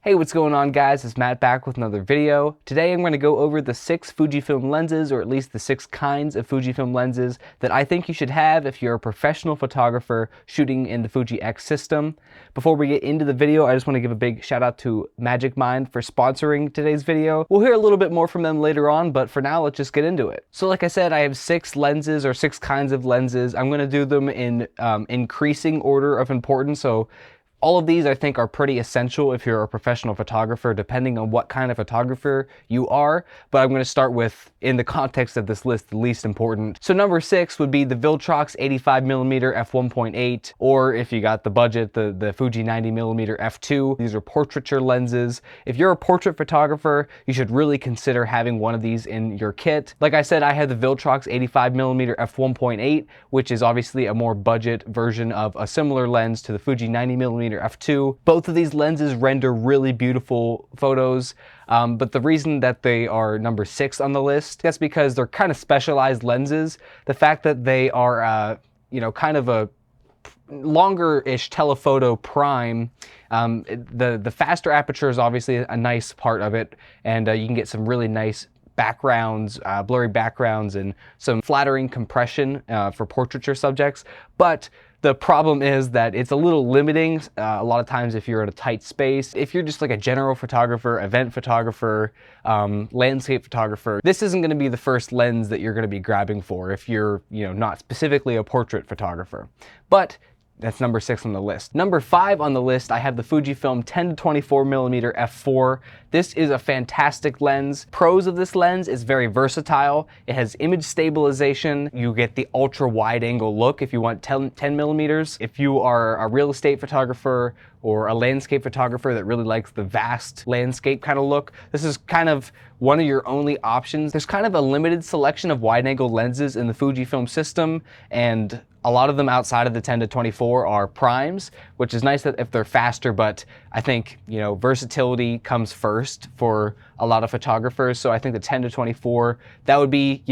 Hey, what's going on, guys? It's Matt back with another video. Today I'm going to go over the 6 Fujifilm lenses, or at least the 6 kinds of Fujifilm lenses that I think you should have if you're a professional photographer shooting in the Fuji X system. Before we get into the video, I just want to give a big shout out to Magic Mind for sponsoring today's video. We'll hear a little bit more from them later on, but for now, let's just get into it. So like I said, I have 6 lenses, or 6 kinds of lenses. I'm going to do them in increasing order of importance. So all of these I think are pretty essential if you're a professional photographer, depending on what kind of photographer you are. But I'm going to start with, in the context of this list, the least important. So number 6 would be the Viltrox 85mm f1.8, or if you got the budget, the Fuji 90mm f2. These are portraiture lenses. If you're a portrait photographer, you should really consider having one of these in your kit. Like I said, I have the Viltrox 85mm f1.8, which is obviously a more budget version of a similar lens to the Fuji 90mm f2. Both of these lenses render really beautiful photos, but the reason that they are number 6 on the list, that's because they're kind of specialized lenses. The fact that they are, kind of a longer-ish telephoto prime, the faster aperture is obviously a nice part of it, and you can get some really nice backgrounds, blurry backgrounds, and some flattering compression for portraiture subjects. But the problem is that it's a little limiting a lot of times if you're in a tight space. If you're just like a general photographer, event photographer, landscape photographer, this isn't going to be the first lens that you're going to be grabbing for if you're, not specifically a portrait photographer. But that's number 6 on the list. Number 5 on the list, I have the Fujifilm 10-24mm f4. This is a fantastic lens. Pros of this lens is very versatile. It has image stabilization. You get the ultra wide angle look if you want 10 millimeters. If you are a real estate photographer or a landscape photographer that really likes the vast landscape kind of look, this is kind of one of your only options. There's kind of a limited selection of wide angle lenses in the Fujifilm system, and a lot of them outside of the 10-24 are primes, which is nice that if they're faster, but I think, versatility comes first for a lot of photographers. So I think the 10-24, that would be,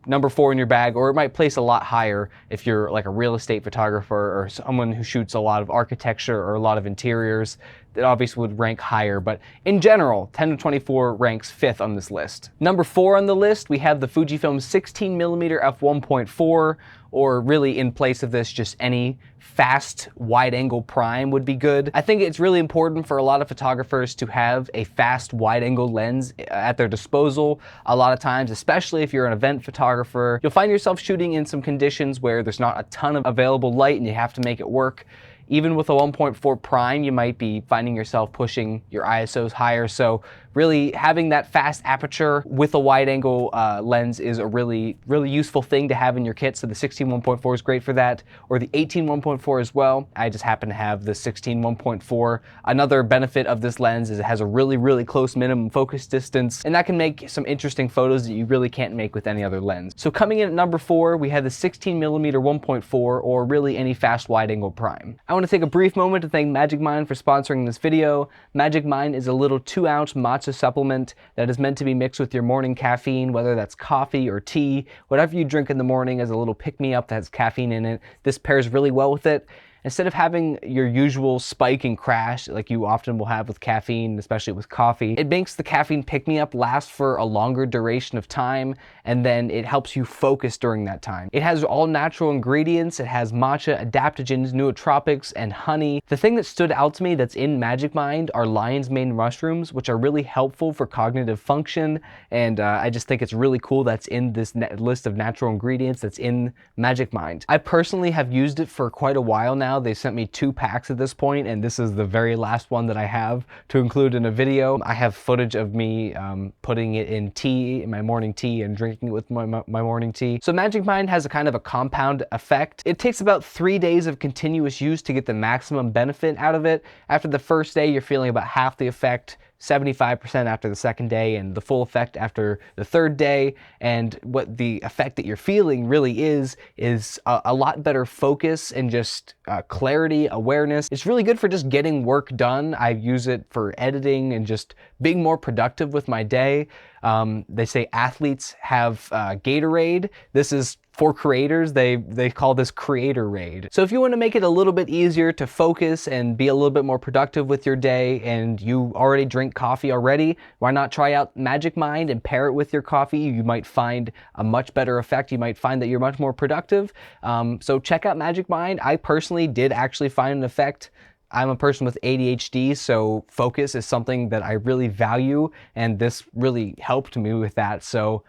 number 4 in your bag, or it might place a lot higher if you're like a real estate photographer or someone who shoots a lot of architecture or a lot of interiors. That obviously would rank higher, but in general, 10-24 ranks 5th on this list. Number 4 on the list, we have the Fujifilm 16mm f1.4, or really in place of this, just any fast wide-angle prime would be good. I think it's really important for a lot of photographers to have a fast wide-angle lens at their disposal. A lot of times, especially if you're an event photographer, you'll find yourself shooting in some conditions where there's not a ton of available light and you have to make it work. Even with a 1.4 prime, you might be finding yourself pushing your ISOs higher. So really having that fast aperture with a wide angle lens is a really useful thing to have in your kit. So the 16-1.4 is great for that, or the 18-1.4 as well. I just happen to have the 16-1.4. Another benefit of this lens is it has a really close minimum focus distance, and that can make some interesting photos that you really can't make with any other lens. So coming in at number 4, we have the 16mm 1.4, or really any fast wide angle prime. I want to take a brief moment to thank Magic Mind for sponsoring this video. Magic Mind is a little 2-ounce matcha supplement that is meant to be mixed with your morning caffeine, whether that's coffee or tea, whatever you drink in the morning as a little pick-me-up that has caffeine in it. This pairs really well with it. Instead of having your usual spike and crash like you often will have with caffeine, especially with coffee, it makes the caffeine pick-me-up last for a longer duration of time, and then it helps you focus during that time. It has all natural ingredients. It has matcha, adaptogens, nootropics, and honey. The thing that stood out to me that's in Magic Mind are lion's mane mushrooms, which are really helpful for cognitive function, and I just think it's really cool that's in this list of natural ingredients that's in Magic Mind. I personally have used it for quite a while now. They sent me 2 packs at this point, and this is the very last one that I have to include in a video. I have footage of me putting it in tea, in my morning tea, and drinking it with my morning tea. So Magic Mind has a kind of a compound effect. It takes about 3 days of continuous use to get the maximum benefit out of it. After the first day, you're feeling about half the effect, 75% after the second day, and the full effect after the third day. And what the effect that you're feeling really is a lot better focus and just clarity, awareness. It's really good for just getting work done. I use it for editing and just being more productive with my day. They say athletes have Gatorade. This is for creators, they call this creator raid. So if you want to make it a little bit easier to focus and be a little bit more productive with your day, and you already drink coffee already, why not try out Magic Mind and pair it with your coffee? You might find a much better effect. You might find that you're much more productive. So check out Magic Mind. I personally did actually find an effect. I'm a person with ADHD, so focus is something that I really value, and this really helped me with that. So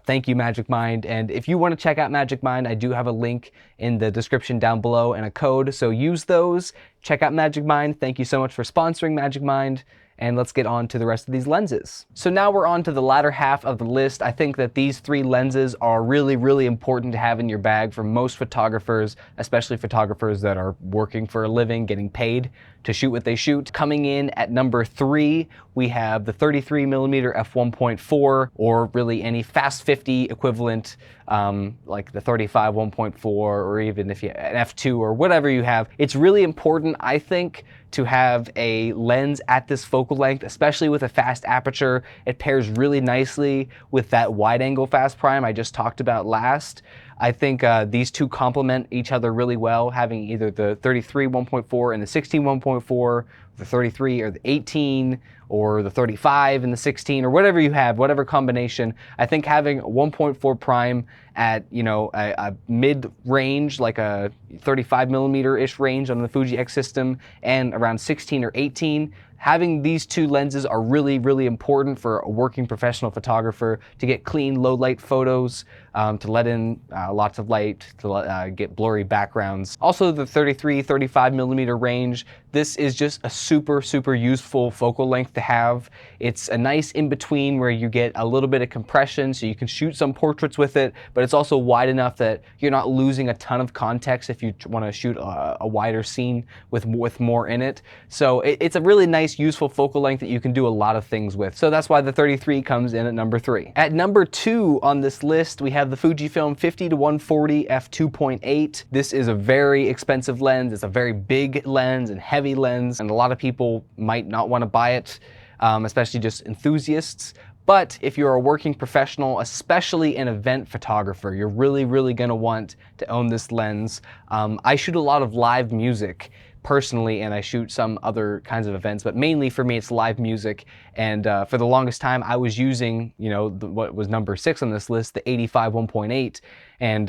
thank you, Magic Mind. And if you want to check out Magic Mind, I do have a link in the description down below and a code, so use those. Check out Magic Mind. Thank you so much for sponsoring Magic Mind. And let's get on to the rest of these lenses. So now we're on to the latter half of the list. I think that these 3 lenses are really, really important to have in your bag for most photographers, especially photographers that are working for a living, getting paid to shoot what they shoot. Coming in at number 3, we have the 33mm f1.4, or really any fast 50 equivalent, like the 35 1.4, or even if you an f2 or whatever you have. It's really important, I think, to have a lens at this focal length, especially with a fast aperture. It pairs really nicely with that wide angle fast prime I just talked about last. I think these two complement each other really well, having either the 33 1.4 and the 16 1.4, the 33 or the 18, or the 35 and the 16, or whatever you have, whatever combination. I think having 1.4 prime at, you know, a mid-range, like a 35mm-ish range on the Fuji X system, and around 16 or 18, having these two lenses are really, really important for a working professional photographer to get clean, low-light photos, to let in lots of light, to get blurry backgrounds. Also, the 33, 35mm range, this is just a super, super useful focal length to have. It's a nice in-between where you get a little bit of compression, so you can shoot some portraits with it, but it's also wide enough that you're not losing a ton of context if you want to shoot a wider scene with more in it. So it's a really nice, useful focal length that you can do a lot of things with. So that's why the 33 comes in at number 3. At number 2 on this list, we have the Fujifilm 50-140 f2.8. This is a very expensive lens. It's a very big lens and heavy lens, and a lot of people might not want to buy it, especially just enthusiasts. But if you're a working professional, especially an event photographer, you're really, really going to want to own this lens. I shoot a lot of live music personally, and I shoot some other kinds of events, but mainly for me it's live music. And for the longest time I was using, you know, what was number 6 on this list, the 85 1.8, and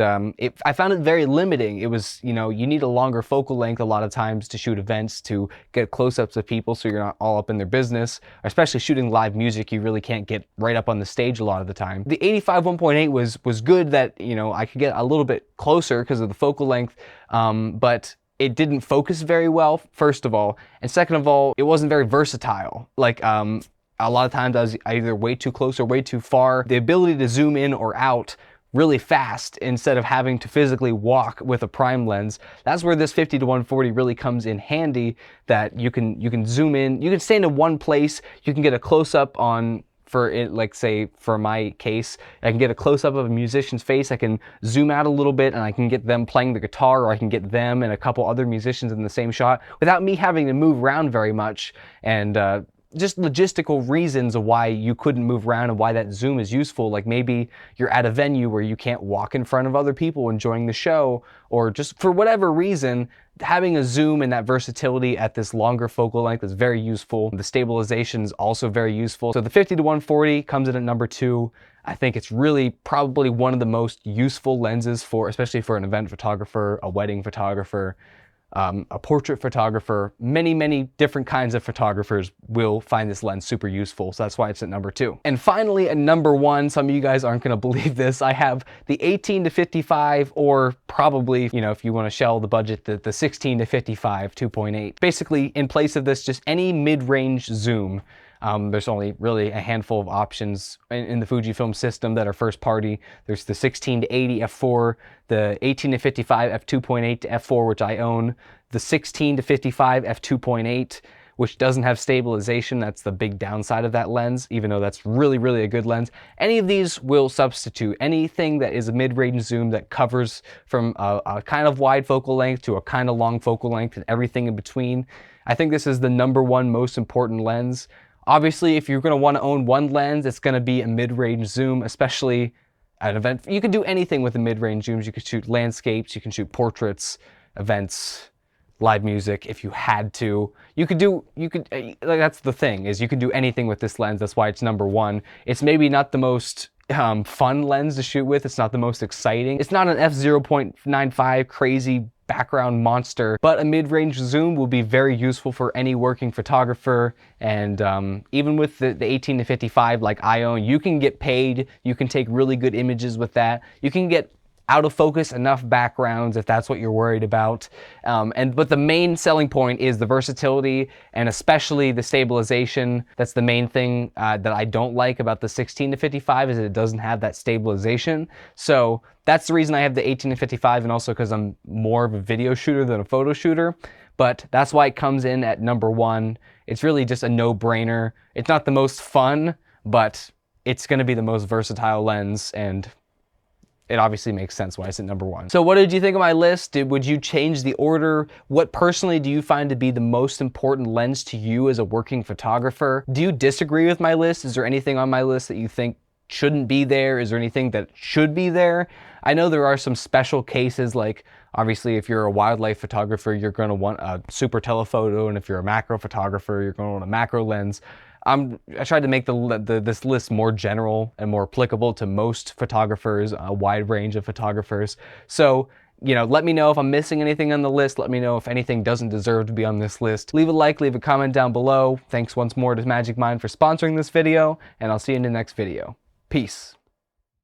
I found it very limiting. It was, you know, you need a longer focal length a lot of times to shoot events, to get close-ups of people so you're not all up in their business. Especially shooting live music, you really can't get right up on the stage a lot of the time. The 85 1.8 was good that, you know, I could get a little bit closer because of the focal length, but it didn't focus very well, first of all, and second of all, it wasn't very versatile. Like, a lot of times I was either way too close or way too far. The ability to zoom in or out really fast instead of having to physically walk with a prime lens, that's where this 50-140 really comes in handy, that you can zoom in, you can stay in one place, you can get a close-up on, for it, like say for my case, I can get a close-up of a musician's face, I can zoom out a little bit and I can get them playing the guitar, or I can get them and a couple other musicians in the same shot without me having to move around very much. And just logistical reasons of why you couldn't move around and why that zoom is useful. Like maybe you're at a venue where you can't walk in front of other people enjoying the show, or just for whatever reason, having a zoom and that versatility at this longer focal length is very useful. The stabilization is also very useful. So the 50-140 comes in at number 2. I think it's really probably one of the most useful lenses for, especially for an event photographer, a wedding photographer, a portrait photographer. Many different kinds of photographers will find this lens super useful, so that's why it's at number 2. And finally, at number 1, some of you guys aren't going to believe this, I have the 18-55, or probably, you know, if you want to shell the budget, the 16-55 2.8. Basically, in place of this, just any mid-range zoom. There's only really a handful of options in the Fujifilm system that are first party. There's the 16-80 f4, the 18-55 f2.8 to f4, which I own, the 16-55 f2.8, which doesn't have stabilization. That's the big downside of that lens, even though that's really a good lens. Any of these will substitute. Anything that is a mid-range zoom that covers from a kind of wide focal length to a kind of long focal length and everything in between. I think this is the number 1 most important lens. Obviously, if you're going to want to own one lens, it's going to be a mid-range zoom, especially an event. You can do anything with the mid-range zooms. You can shoot landscapes, you can shoot portraits, events, live music if you had to. Like, that's the thing, is you can do anything with this lens. That's why it's number one. It's maybe not the most fun lens to shoot with. It's not the most exciting. It's not an f/0.95 crazy background monster, but a mid-range zoom will be very useful for any working photographer. And even with the 18 to 55 like I own, you can get paid, you can take really good images with that, you can get out of focus enough backgrounds if that's what you're worried about. But the main selling point is the versatility and especially the stabilization. That's the main thing that I don't like about the 16 to 55 is that it doesn't have that stabilization. So that's the reason I have the 18 to 55, and also because I'm more of a video shooter than a photo shooter. But that's why it comes in at number one. It's really just a no-brainer. It's not the most fun, but it's gonna be the most versatile lens, and it obviously makes sense why it's at number one. So what did you think of my list? Would you change the order? What personally do you find to be the most important lens to you as a working photographer? Do you disagree with my list? Is there anything on my list that you think shouldn't be there? Is there anything that should be there? I know there are some special cases, like obviously if you're a wildlife photographer, you're gonna want a super telephoto, and if you're a macro photographer, you're gonna want a macro lens. I tried to make this list more general and more applicable to most photographers, a wide range of photographers. So, you know, let me know if I'm missing anything on the list. Let me know if anything doesn't deserve to be on this list. Leave a like, leave a comment down below. Thanks once more to Magic Mind for sponsoring this video, and I'll see you in the next video. Peace.